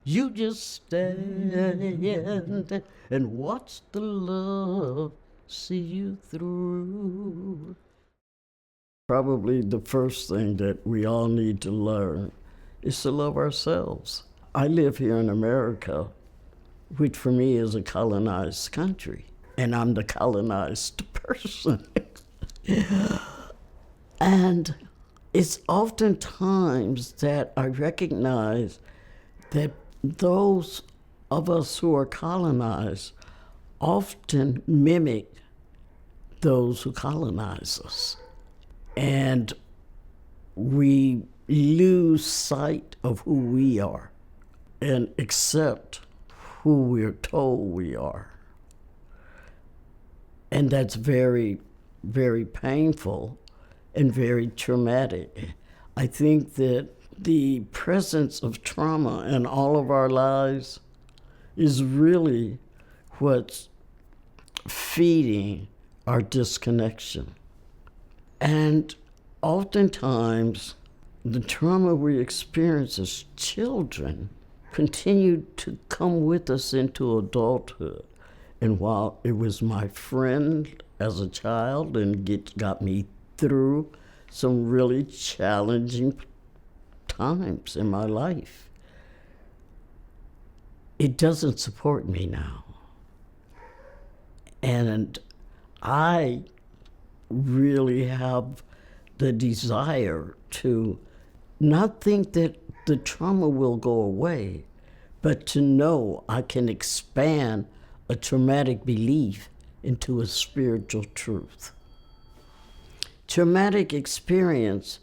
You just stand and watch the love see you through. Probably the first thing that we all need to learn is to love ourselves. I live here in America, which for me is a colonized country, and I'm the colonized person. And it's oftentimes that I recognize that those of us who are colonized often mimic those who colonize us. And we lose sight of who we are and accept who we're told we are. And that's very, very painful and very traumatic. I think that the presence of trauma in all of our lives is really what's feeding our disconnection. And oftentimes, the trauma we experience as children continued to come with us into adulthood. And while it was my friend as a child and got me through some really challenging times in my life, it doesn't support me now. And I really have the desire to not think that the trauma will go away, but to know I can expand a traumatic belief into a spiritual truth. Traumatic experience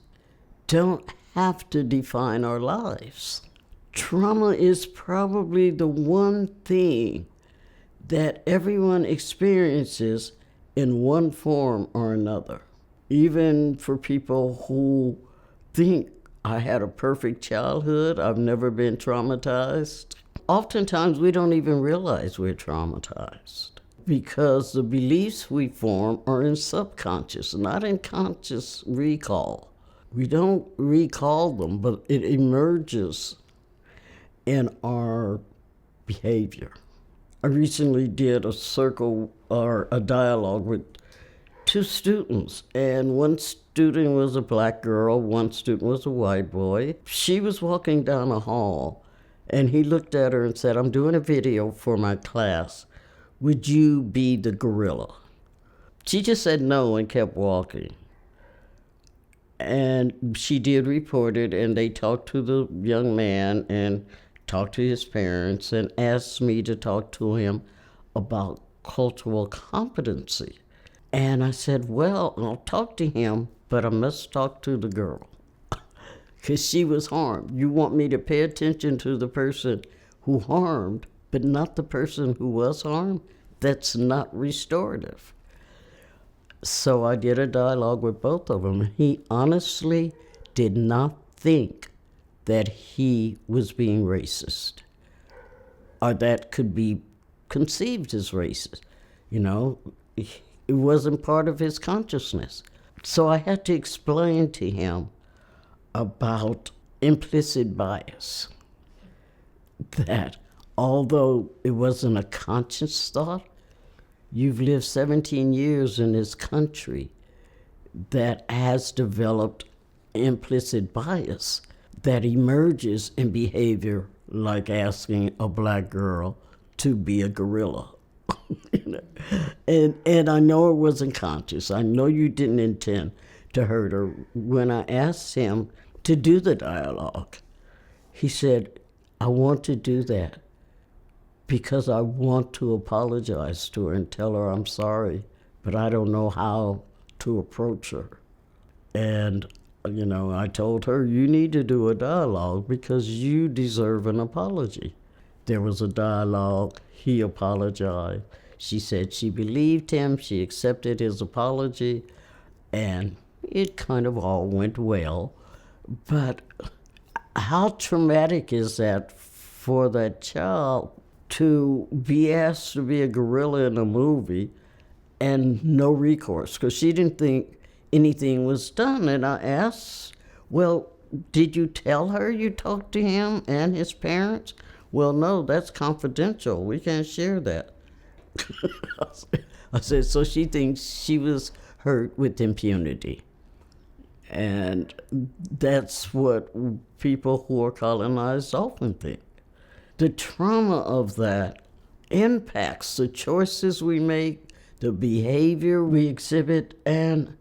don't have to define our lives. Trauma is probably the one thing that everyone experiences in one form or another. Even for people who think I had a perfect childhood, I've never been traumatized. Oftentimes we don't even realize we're traumatized because the beliefs we form are in subconscious, not in conscious recall. We don't recall them, but it emerges in our behavior. I recently did a circle or a dialogue with two students, and one student was a black girl, one student was a white boy. She was walking down a hall, and he looked at her and said, "I'm doing a video for my class. Would you be the gorilla?" She just said no and kept walking. And she did report it, and they talked to the young man and talked to his parents and asked me to talk to him about cultural competency. And I said, well, I'll talk to him, but I must talk to the girl because she was harmed. You want me to pay attention to the person who harmed, but not the person who was harmed? That's not restorative. So I did a dialogue with both of them. He honestly did not think that he was being racist or that could be conceived as racist. You know, it wasn't part of his consciousness. So I had to explain to him about implicit bias, that although it wasn't a conscious thought, you've lived 17 years in this country that has developed implicit bias that emerges in behavior like asking a black girl to be a gorilla. And I know it wasn't conscious. I know you didn't intend to hurt her. When I asked him to do the dialogue, he said, I want to do that because I want to apologize to her and tell her I'm sorry, but I don't know how to approach her. And, you know, I told her, you need to do a dialogue because you deserve an apology. There was a dialogue, he apologized. She said she believed him, she accepted his apology, and it kind of all went well. But how traumatic is that for that child to be asked to be a gorilla in a movie and no recourse? Because she didn't think anything was done. And I asked, well, did you tell her you talked to him and his parents? Well, no, that's confidential. We can't share that. I said, so she thinks she was hurt with impunity. And that's what people who are colonized often think. The trauma of that impacts the choices we make, the behavior we exhibit, and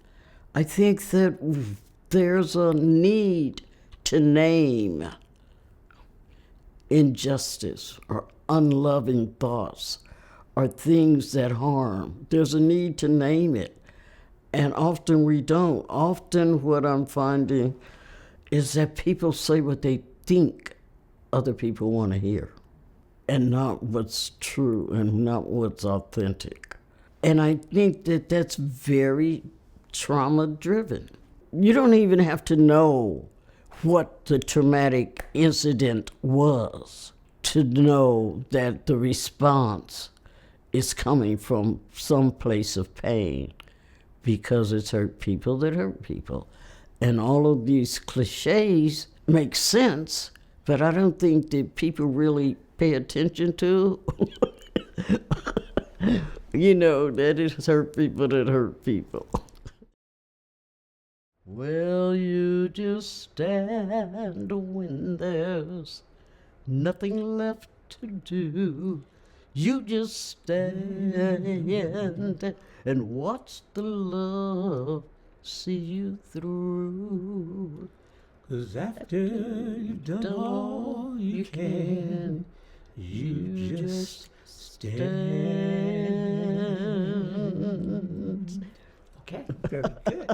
I think that there's a need to name injustice or unloving thoughts or things that harm. There's a need to name it. And often we don't. Often what I'm finding is that people say what they think other people want to hear and not what's true and not what's authentic. And I think that that's very trauma driven. You don't even have to know what the traumatic incident was to know that the response is coming from some place of pain because it's hurt people that hurt people. And all of these cliches make sense, but I don't think that people really pay attention to. That it hurt people that hurt people. Well, you just stand when there's nothing left to do. You just stand and watch the love see you through. 'Cause after you've done all you can, you just stand. Okay, very good.